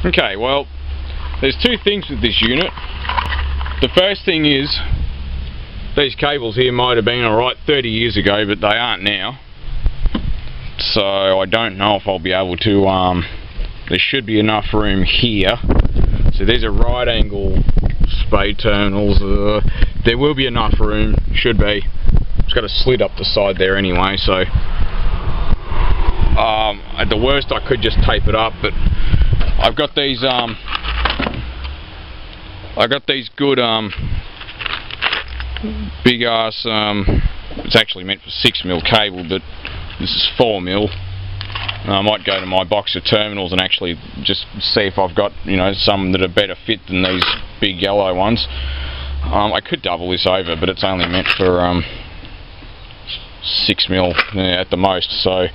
Okay, well, there's two things with this unit. The first thing is, these cables here might have been alright 30 years ago, but they aren't now. So I don't know if I'll be able to, there should be enough room here. So these are right angle spade terminals. There will be enough room, should be. It's got a slit up the side there anyway, so at the worst I could just tape it up, but I've got these good big ass it's actually meant for 6mm cable, but this is 4mm. I might go to my box of terminals and actually just see if I've got, you know, some that are better fit than these big yellow ones. I could double this over, but it's only meant for 6mm at the most, so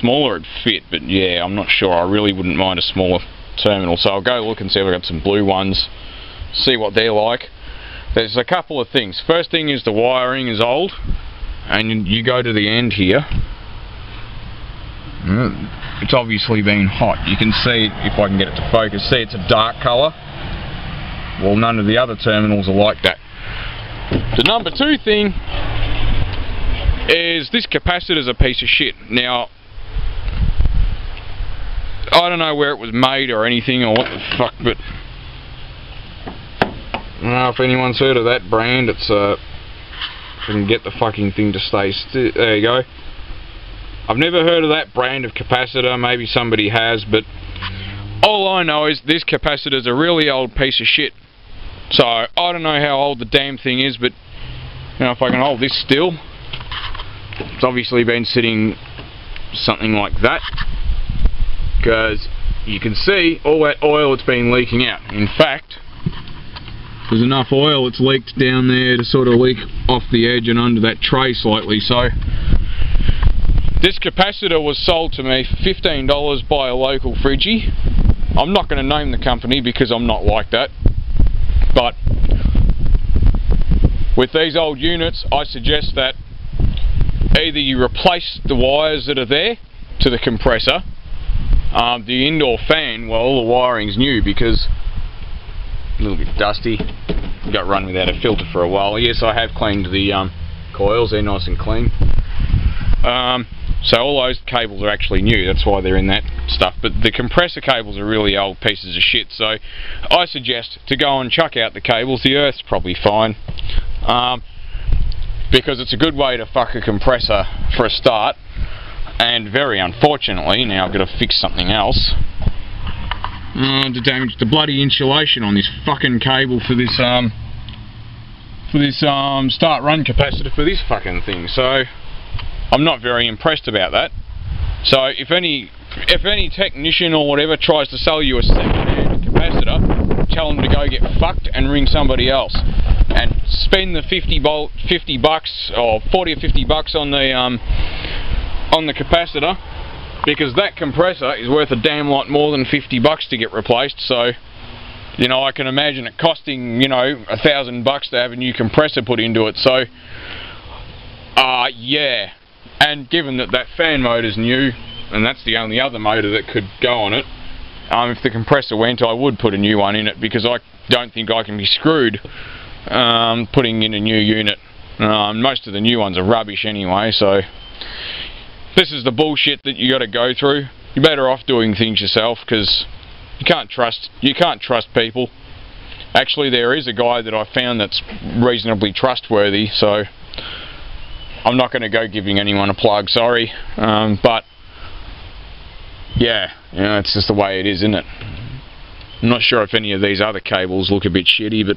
smaller would fit, but yeah, I'm not sure. I really wouldn't mind a smaller terminal, so I'll go look and see if I've got some blue ones, see what they're like. There's a couple of things. First thing is the wiring is old, and you go to the end here. It's obviously been hot. You can see, if I can get it to focus, see it's a dark colour. Well, none of the other terminals are like that. The number two thing is this capacitor's a piece of shit. Now, I don't know where it was made or anything or what the fuck, but I don't know if anyone's heard of that brand. It's if I can get the fucking thing to stay still. There you go. I've never heard of that brand of capacitor. Maybe somebody has, but all I know is this capacitor's a really old piece of shit. So I don't know how old the damn thing is, but you know, if I can hold this still, it's obviously been sitting something like that, because you can see all that oil it's been leaking out. In fact, there's enough oil it's leaked down there to sort of leak off the edge and under that tray slightly. So this capacitor was sold to me for $15 by a local fridgie. I'm not going to name the company because I'm not like that, but with these old units I suggest that either you replace the wires that are there to the compressor. The indoor fan, well, all the wiring's new because a little bit dusty. Got run without a filter for a while. Yes, I have cleaned the coils, they're nice and clean. So all those cables are actually new, that's why they're in that stuff. But the compressor cables are really old pieces of shit, so I suggest to go and chuck out the cables. The earth's probably fine, because it's a good way to fuck a compressor for a start. And very unfortunately, now I've got to fix something else to damage the bloody insulation on this fucking cable for this start run capacitor for this fucking thing. So I'm not very impressed about that. So if any technician or whatever tries to sell you a second-hand capacitor, tell them to go get fucked and ring somebody else and spend the 50 bucks or 40 or 50 bucks on the capacitor, because that compressor is worth a damn lot more than 50 bucks to get replaced. So, you know, I can imagine it costing, you know, $1,000 to have a new compressor put into it. So, yeah. And given that that fan motor's new, and that's the only other motor that could go on it, if the compressor went, I would put a new one in it, because I don't think I can be screwed putting in a new unit. Most of the new ones are rubbish anyway, so this is the bullshit that you got to go through. You're better off doing things yourself, because you can't trust people. Actually, there is a guy that I found that's reasonably trustworthy, so I'm not going to go giving anyone a plug, sorry, but yeah, you know, it's just the way it is, isn't it? I'm not sure if any of these other cables look a bit shitty, but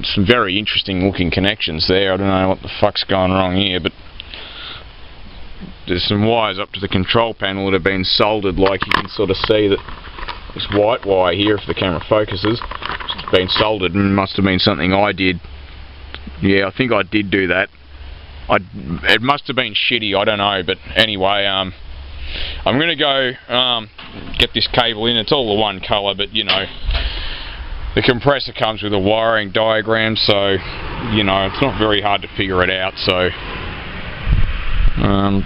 some very interesting looking connections there. I don't know what the fuck's going wrong here, but there's some wires up to the control panel that have been soldered. Like, you can sort of see that this white wire here, if the camera focuses, it's been soldered, and must have been something I did. Yeah, I think I did do that. It must have been shitty, I don't know, but anyway, I'm going to go get this cable in. It's all the one colour, but you know, the compressor comes with a wiring diagram, so you know, it's not very hard to figure it out. So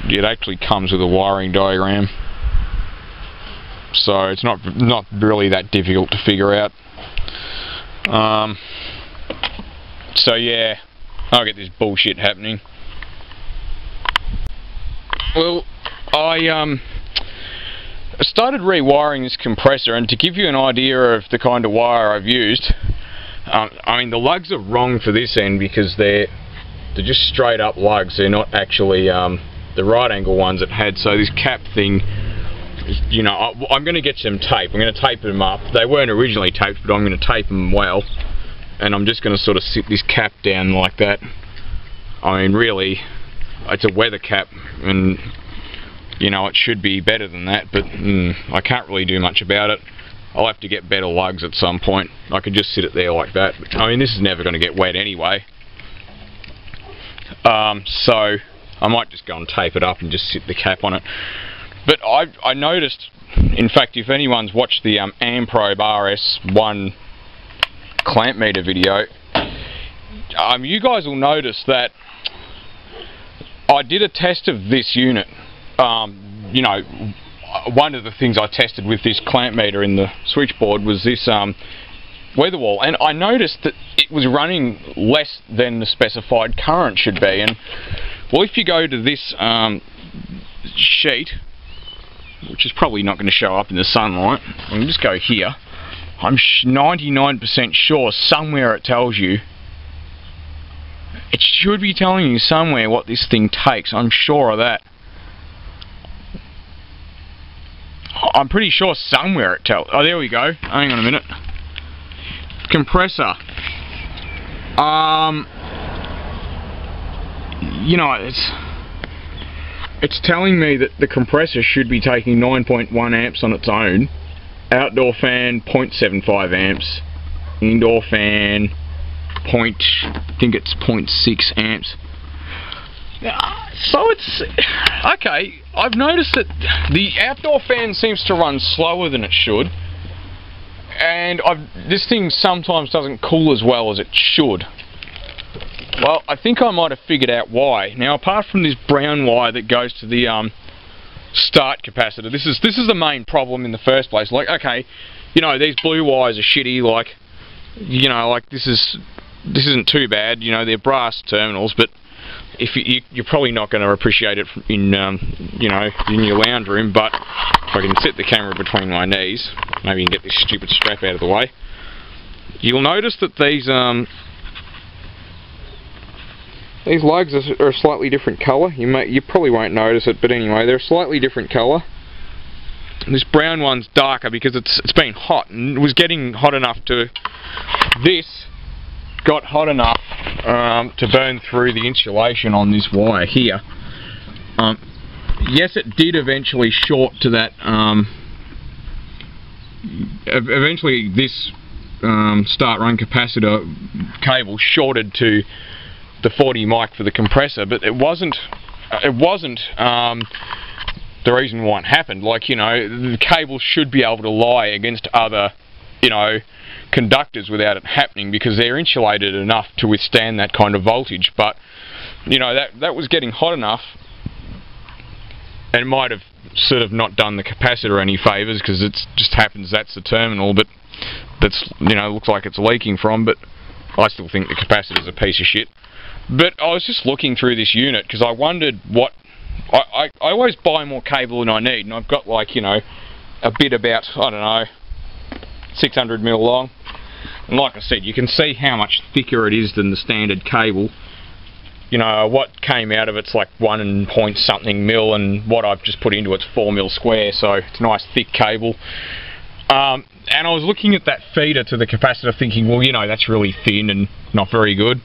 it actually comes with a wiring diagram. so it's not really that difficult to figure out. So yeah, I get this bullshit happening. Well, I started rewiring this compressor, and to give you an idea of the kind of wire I've used, I mean, the lugs are wrong for this end because they're just straight up lugs. They're not actually the right angle ones it had. So this cap thing, you know, I'm going to get some tape. I'm going to tape them up. They weren't originally taped, but I'm going to tape them well. And I'm just going to sort of sit this cap down like that. I mean, really, it's a weather cap, and you know, it should be better than that, but I can't really do much about it. I'll have to get better lugs at some point. I could just sit it there like that. But, I mean, this is never going to get wet anyway. So I might just go and tape it up and just sit the cap on it. But I noticed, in fact, if anyone's watched the Amprobe RS1 clamp meter video, you guys will notice that I did a test of this unit. You know, one of the things I tested with this clamp meter in the switchboard was this weatherwall, and I noticed that it was running less than the specified current should be. And well, if you go to this sheet, which is probably not going to show up in the sunlight, and just go here, I'm 99% sure somewhere it tells you. It should be telling you somewhere what this thing takes. I'm sure of that. I'm pretty sure somewhere it tells. Oh, there we go. Hang on a minute. Compressor. You know, it's telling me that the compressor should be taking 9.1 amps on its own. Outdoor fan 0.75 amps. Indoor fan I think it's 0.6 amps. So it's okay. I've noticed that the outdoor fan seems to run slower than it should, and this thing sometimes doesn't cool as well as it should. Well, I think I might have figured out why. Now, apart from this brown wire that goes to the start capacitor, this is the main problem in the first place. Like, okay, you know, these blue wires are shitty. Like, you know, like this isn't too bad. You know, they're brass terminals, but if you're probably not going to appreciate it in you know, in your lounge room. But if I can set the camera between my knees, maybe you can get this stupid strap out of the way. You'll notice that these lugs are a slightly different colour. You probably won't notice it, but anyway, they're a slightly different colour. This brown one's darker because it's been hot, and it was getting hot enough to. This got hot enough to burn through the insulation on this wire here. Yes, it did eventually short to that. Eventually, this start-run capacitor cable shorted to the 40 mic for the compressor, but it wasn't the reason why it happened. Like, you know, the cable should be able to lie against other, you know, conductors without it happening, because they're insulated enough to withstand that kind of voltage. But you know, that was getting hot enough, and it might have sort of not done the capacitor any favours, because it just happens that's the terminal, but that's, you know, looks like it's leaking from. But I still think the capacitor's a piece of shit. But I was just looking through this unit because I wondered what I always buy more cable than I need, and I've got, like, you know, a bit about, I don't know, 600 mil long. And like I said, you can see how much thicker it is than the standard cable. You know, what came out of it's like 1 point something mil, and what I've just put into it's 4 mil square, so it's a nice thick cable. And I was looking at that feeder to the capacitor thinking, well, you know, that's really thin and not very good.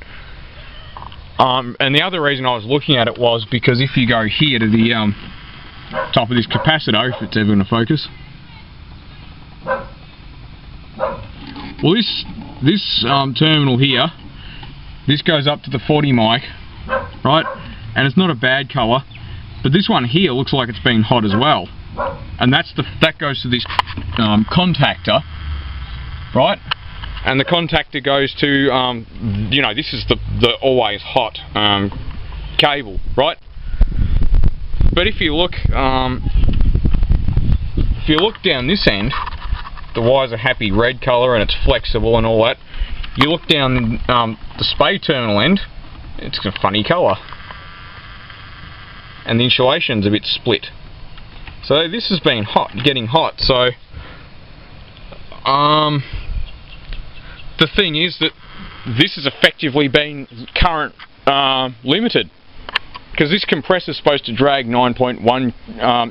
And the other reason I was looking at it was because if you go here to the top of this capacitor, if it's ever going to focus, well, this terminal here, this goes up to the 40 mic, right? And it's not a bad colour, but this one here looks like it's been hot as well, and that goes to this contactor, right? And the contactor goes to, you know, this is the always hot cable, right? But if you look if you look down this end, the wire's a happy red colour and it's flexible and all that. You look down the spay terminal end, it's a funny colour. And the insulation's a bit split. So this has been hot, getting hot. So the thing is that this has effectively been current limited, because this compressor is supposed to drag 9.1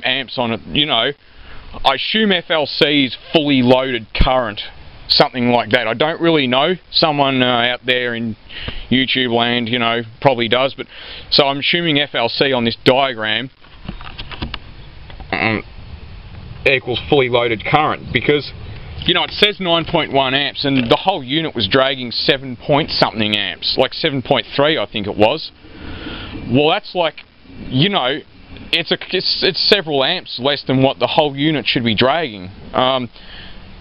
amps on it. You know, I assume FLC is fully loaded current, something like that. I don't really know. Someone out there in YouTube land, you know, probably does. But so I'm assuming FLC on this diagram equals fully loaded current, because you know it says 9.1 amps and the whole unit was dragging 7 point something amps, like 7.3 I think it was. Well, that's like, you know, it's several amps less than what the whole unit should be dragging.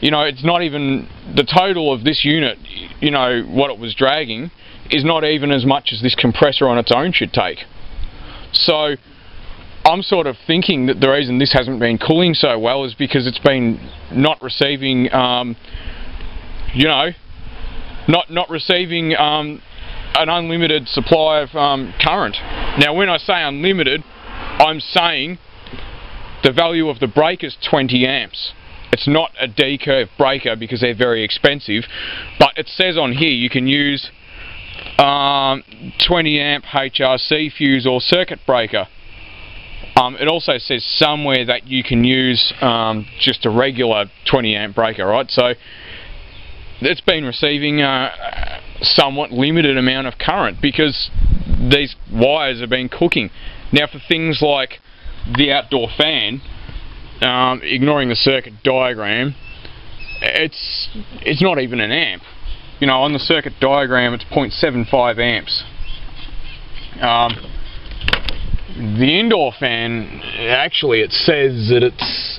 You know, it's not even the total of this unit, you know, what it was dragging is not even as much as this compressor on its own should take. So I'm sort of thinking that the reason this hasn't been cooling so well is because it's been not receiving, you know, not receiving an unlimited supply of current. Now, when I say unlimited, I'm saying the value of the breaker is 20 amps. It's not a D-curve breaker because they're very expensive, but it says on here you can use 20 amp HRC fuse or circuit breaker. It also says somewhere that you can use just a regular 20 amp breaker, right? So it's been receiving a somewhat limited amount of current because these wires have been cooking. Now, for things like the outdoor fan, ignoring the circuit diagram, it's not even an amp. You know, on the circuit diagram it's 0.75 amps. The indoor fan, actually it says that it's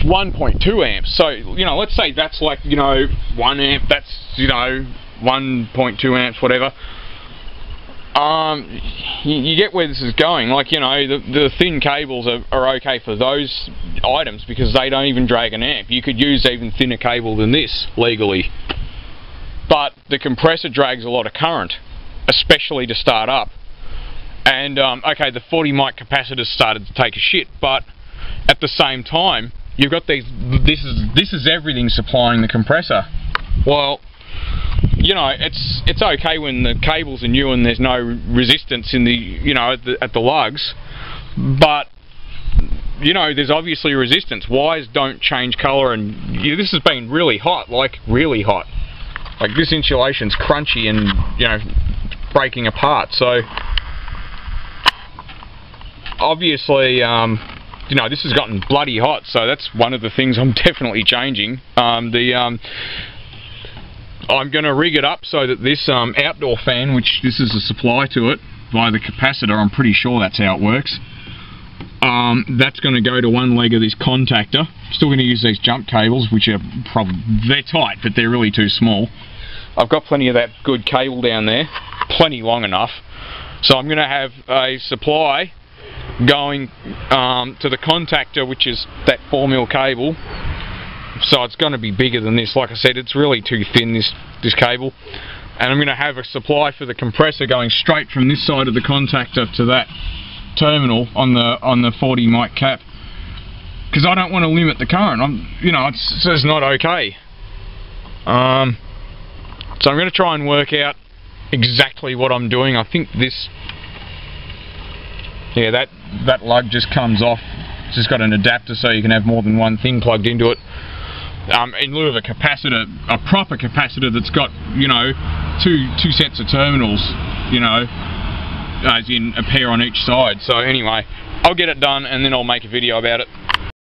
1.2 amps. So, you know, let's say that's like, you know, 1 amp, that's, you know, 1.2 amps, whatever. You get where this is going. Like, you know, the thin cables are okay for those items because they don't even drag an amp. You could use even thinner cable than this legally. But the compressor drags a lot of current, especially to start up. And okay, the 40 mic capacitors started to take a shit, but at the same time you've got these, this is everything supplying the compressor. Well, you know, it's okay when the cables are new and there's no resistance in the, you know, at the lugs, but you know, there's obviously resistance. Wires don't change colour, and you know, this has been really hot, like really hot. Like, this insulation's crunchy and, you know, breaking apart. So obviously, you know, this has gotten bloody hot. So that's one of the things I'm definitely changing. I'm going to rig it up so that this outdoor fan, which this is a supply to it via the capacitor, I'm pretty sure that's how it works. That's going to go to one leg of this contactor. Still going to use these jump cables, which are probably, they're tight, but they're really too small. I've got plenty of that good cable down there, plenty long enough. So I'm going to have a supply going to the contactor, which is that 4mm cable. So it's going to be bigger than this. Like I said, it's really too thin, this cable. And I'm going to have a supply for the compressor going straight from this side of the contactor to that terminal on the 40 mic cap, because I don't want to limit the current. You know, it's not okay. So I'm going to try and work out exactly what I'm doing. I think this, yeah, that lug just comes off. It's just got an adapter so you can have more than one thing plugged into it. In lieu of a capacitor, a proper capacitor that's got, you know, two sets of terminals, you know, as in a pair on each side. So anyway, I'll get it done and then I'll make a video about it.